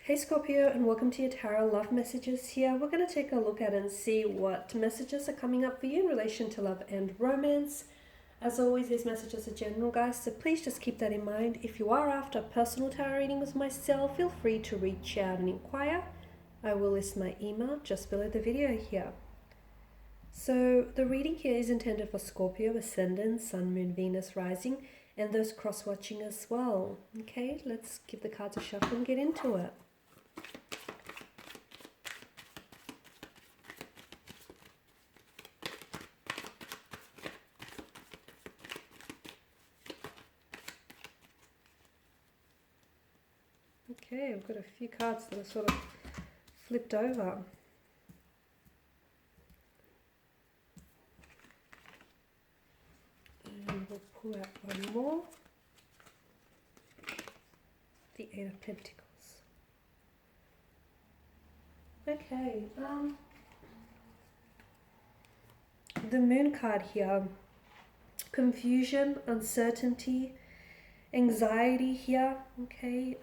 Hey Scorpio, and welcome to your tarot love messages here. We're going to take a look at and see what messages are coming up for you in relation to love and romance. As always, these messages are general, guys, so please just keep that in mind. If you are after a personal tarot reading with myself, feel free to reach out and inquire. I will list my email just below the video here. So the reading here is intended for Scorpio, Ascendant, Sun, Moon, Venus, Rising, and those cross-watching as well. Okay, let's give the cards a shuffle and get into it. Okay, we've got a few cards that are sort of flipped over. And we'll pull out one more. The Eight of Pentacles. Okay, the Moon card here. Confusion, uncertainty, anxiety here, okay,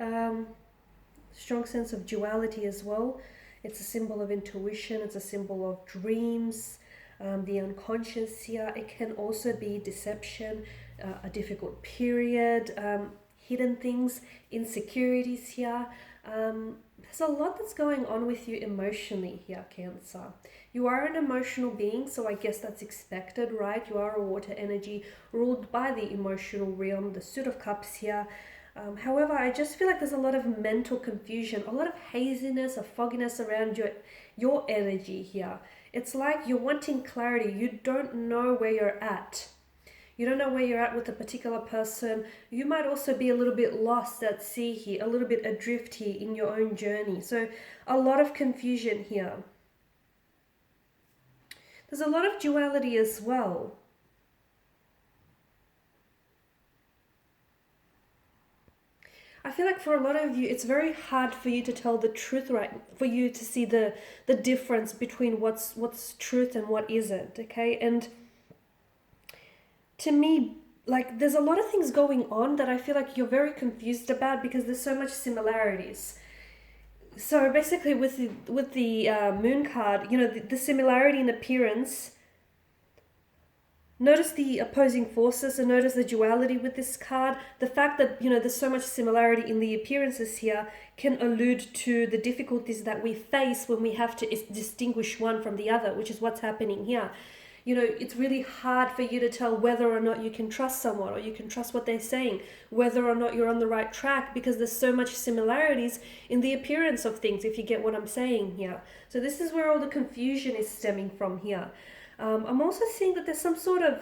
strong sense of duality as well. It's a symbol of intuition, it's a symbol of dreams, the unconscious here. It can also be deception, a difficult period, hidden things, insecurities here. There's a lot that's going on with you emotionally here, Cancer. You are an emotional being, so I guess that's expected, right? You are a water energy ruled by the emotional realm, the Suit of Cups here. However, I just feel like there's a lot of mental confusion, a lot of haziness, a fogginess around your energy here. It's like you're wanting clarity. You don't know where you're at. You don't know where you're at with a particular person. You might also be a little bit lost at sea here, a little bit adrift here in your own journey. So a lot of confusion here. There's a lot of duality as well. I feel like for a lot of you, it's very hard for you to tell the truth, right? For you to see the difference between what's truth and what isn't, okay? And to me, like, there's a lot of things going on that I feel like you're very confused about because there's so much similarities. So basically with the Moon card, you know, the similarity in appearance, notice the opposing forces and notice the duality with this card. The fact that, you know, there's so much similarity in the appearances here can allude to the difficulties that we face when we have to distinguish one from the other, which is what's happening here. You know, it's really hard for you to tell whether or not you can trust someone or you can trust what they're saying, whether or not you're on the right track, because there's so much similarities in the appearance of things, if you get what I'm saying here. So this is where all the confusion is stemming from here. I'm also seeing that there's some sort of,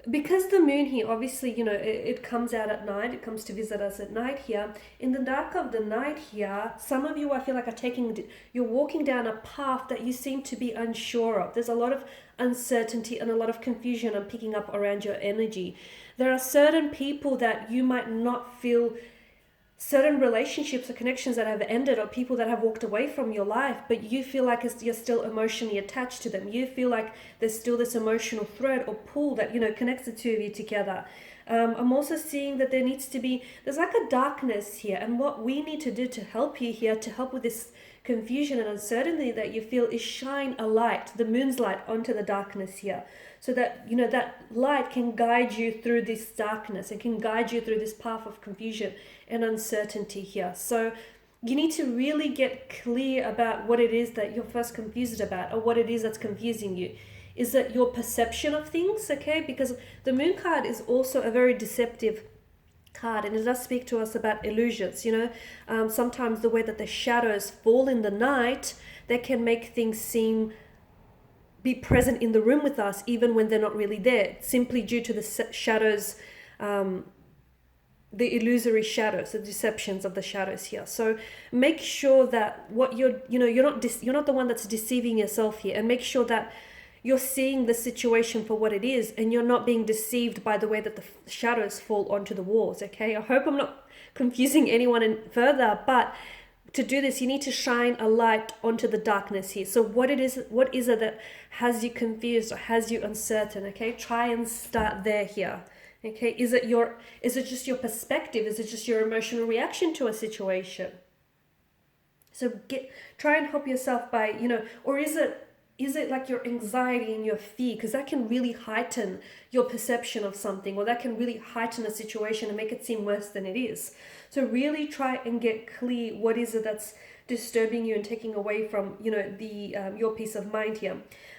because the moon here, obviously, you know, it comes out at night, it comes to visit us at night here. In the dark of the night here, some of you, I feel like, you're walking down a path that you seem to be unsure of. There's a lot of uncertainty and a lot of confusion I'm picking up around your energy. There are certain people that you might not feel, certain relationships or connections that have ended, or people that have walked away from your life, but you feel like you're still emotionally attached to them. You feel like there's still this emotional thread or pull that, you know, connects the two of you together. I'm also seeing that there's like a darkness here, and what we need to do to help you here, to help with this confusion and uncertainty that you feel, is shine a light, the moon's light, onto the darkness here, so that, you know, that light can guide you through this darkness. It can guide you through this path of confusion and uncertainty here. So you need to really get clear about what it is that you're first confused about, or what it is that's confusing you. Is it your perception of things, okay? Because the moon card is also a very deceptive card, and it does speak to us about illusions, you know. Sometimes the way that the shadows fall in the night, they can make things be present in the room with us even when they're not really there, simply due to the shadows, the illusory shadows, the deceptions of the shadows here. So make sure that you're not the one that's deceiving yourself here, and make sure that you're seeing the situation for what it is, and you're not being deceived by the way that the shadows fall onto the walls, okay? I hope I'm not confusing anyone further, but to do this, you need to shine a light onto the darkness here. So what is it that has you confused or has you uncertain, okay? Try and start there here, Okay, is it just your perspective? Is it just your emotional reaction to a situation? So try and help yourself by, or is it like your anxiety and your fear? Because that can really heighten your perception of something, or that can really heighten a situation and make it seem worse than it is. So really try and get clear, what is it that's disturbing you and taking away from, your peace of mind here.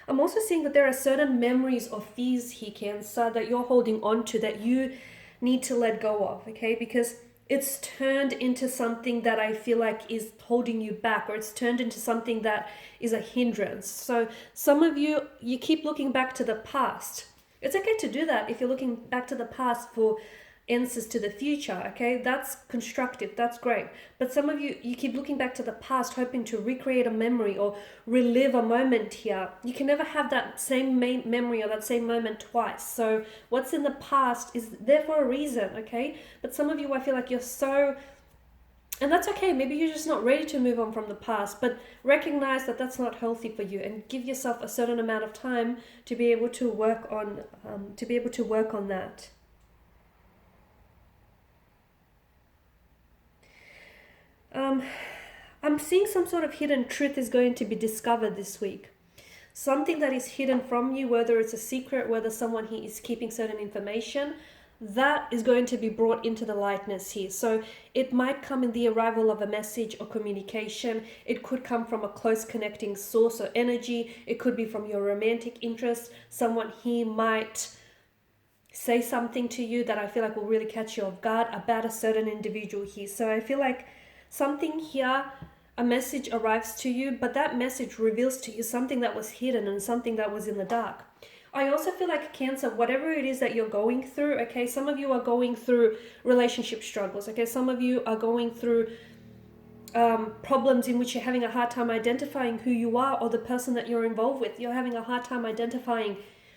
I'm also seeing that there are certain memories or fears here, Cancer, that you're holding on to, that you need to let go of, okay? Because it's turned into something that I feel like is holding you back, or it's turned into something that is a hindrance. So some of you keep looking back to the past. It's okay to do that if you're looking back to the past for answers to the future, okay? That's constructive, that's great. But some of you keep looking back to the past, hoping to recreate a memory or relive a moment here. You can never have that same memory or that same moment twice. So what's in the past is there for a reason, okay? But some of you, I feel like you're so, and that's okay, maybe you're just not ready to move on from the past, but recognize that that's not healthy for you, and give yourself a certain amount of time to be able to work on that. I'm seeing some sort of hidden truth is going to be discovered this week. Something that is hidden from you, whether it's a secret, whether someone here is keeping certain information, that is going to be brought into the lightness here. So it might come in the arrival of a message or communication. It could come from a close connecting source or energy. It could be from your romantic interest. Someone here might say something to you that I feel like will really catch you off guard about a certain individual here. So I feel like something here, a message arrives to you, but that message reveals to you something that was hidden and something that was in the dark. I also feel like, Cancer, whatever it is that you're going through, okay, some of you are going through relationship struggles, okay, some of you are going through problems in which you're having a hard time identifying who you are or the person that you're involved with. You're having a hard time identifying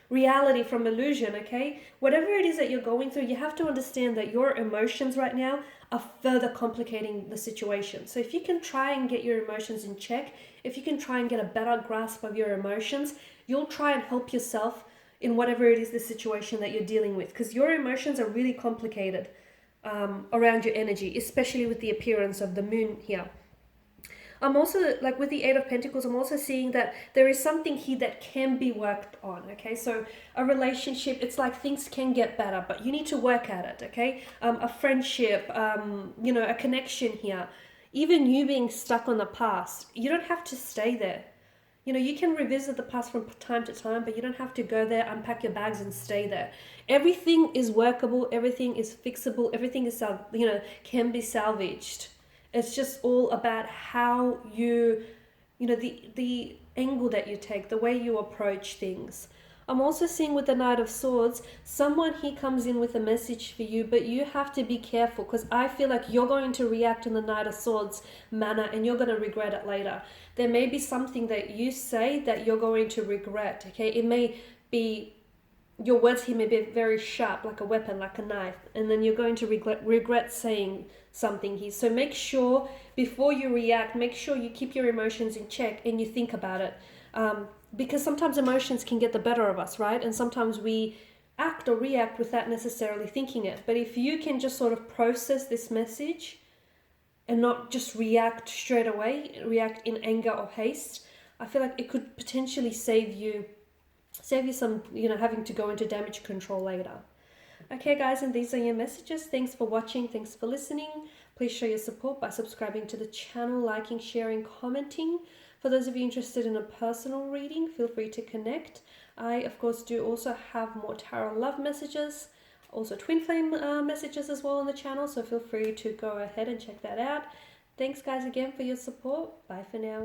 reality from illusion, okay? Whatever it is that you're going through, you have to understand that your emotions right now are further complicating the situation. So if you can try and get your emotions in check, if you can try and get a better grasp of your emotions, you'll try and help yourself in whatever it is the situation that you're dealing with, because your emotions are really complicated around your energy, especially with the appearance of the moon here. I'm also, like with the Eight of Pentacles, I'm also seeing that there is something here that can be worked on, okay? So a relationship, it's like things can get better, but you need to work at it, okay? A friendship, a connection here. Even you being stuck on the past, you don't have to stay there. You can revisit the past from time to time, but you don't have to go there, unpack your bags and stay there. Everything is workable, everything is fixable, everything is, can be salvaged. It's just all about how the angle that you take, the way you approach things. I'm also seeing with the Knight of Swords, someone here comes in with a message for you, but you have to be careful, because I feel like you're going to react in the Knight of Swords manner and you're going to regret it later. There may be something that you say that you're going to regret, okay? It may be, your words here may be very sharp, like a weapon, like a knife, and then you're going to regret saying something here. So make sure, before you react, make sure you keep your emotions in check and you think about it. Because sometimes emotions can get the better of us, right? And sometimes we act or react without necessarily thinking it. But if you can just sort of process this message and not just react straight away, react in anger or haste, I feel like it could potentially save you some, having to go into damage control later. Okay, guys, and these are your messages. Thanks for watching. Thanks for listening. Please show your support by subscribing to the channel, liking, sharing, commenting. For those of you interested in a personal reading, feel free to connect. I, of course, do also have more tarot love messages, also twin flame messages as well on the channel, so feel free to go ahead and check that out. Thanks, guys, again for your support. Bye for now.